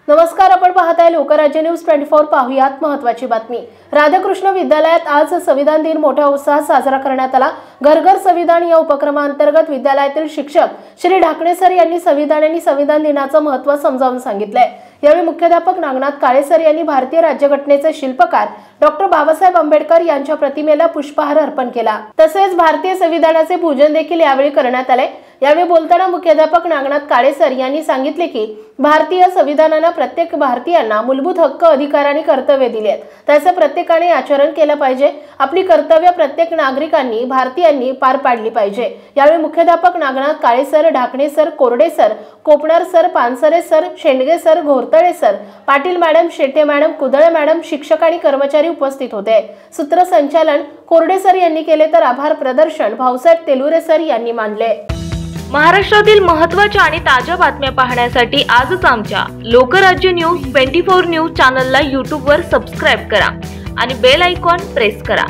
नमस्कार, आपण पाहताय लोकराज्य न्यूज 24। पाहुयात महत्त्वाची बातमी। राधाकृष्ण विद्यालयात आज संविधान दिन मोठ्या उत्साहात साजरा करण्यात आला। घर घर संविधान या उपक्रमांतर्गत विद्यालयातील शिक्षक श्री ढाकणे सर यांनी संविधान दिनाचं महत्त्व समजावून सांगितलंय। यावेळी मुख्याध्यापक नागनाथ काळे सर यांनी भारतीय राज्यघटनेचे शिल्पकार डॉक्टर बाबासाहेब आंबेडकर यांच्या प्रतिमेला पुष्पहार अर्पण केला। तसेच भारतीय संविधानाचे पूजन देखील यावेळी करण्यात आले। यावेळी बोलताना मुख्याध्यापक नागनाथ काळे सर यांनी सांगितले की भारतीय संविधानाने प्रत्येक भारतीयांना मूलभूत हक्क, अधिकार आणि कर्तव्य दिले आहेत। त्याचे प्रत्येकाने आचरण केले पाहिजे। आपली कर्तव्य प्रत्येक नागरिकांनी भारतीयांनी पार पाडली पाहिजे। यावेळी मुख्याध्यापक Nagnath Kale sir, Dhakne sir, Korde sir, Kopnar sir, Pansare sir, Shendge sir, Ghortale sir, Patil madam, Shete madam, Kudale madam, शिक्षक आणि कर्मचारी उपस्थित होते। सूत्रसंचालन कोरडे सर यांनी केले तर आभार प्रदर्शन भाऊसाहेब तेलुरे सर यांनी मानले। महाराष्ट्रातील महत्त्वाच्या आणि ताज्या बातम्या पाहण्यासाठी आजच आमच्या लोकराज्य न्यूज 24 न्यूज चॅनलला YouTube वर सबस्क्राइब करा आणि बेल आयकॉन प्रेस करा।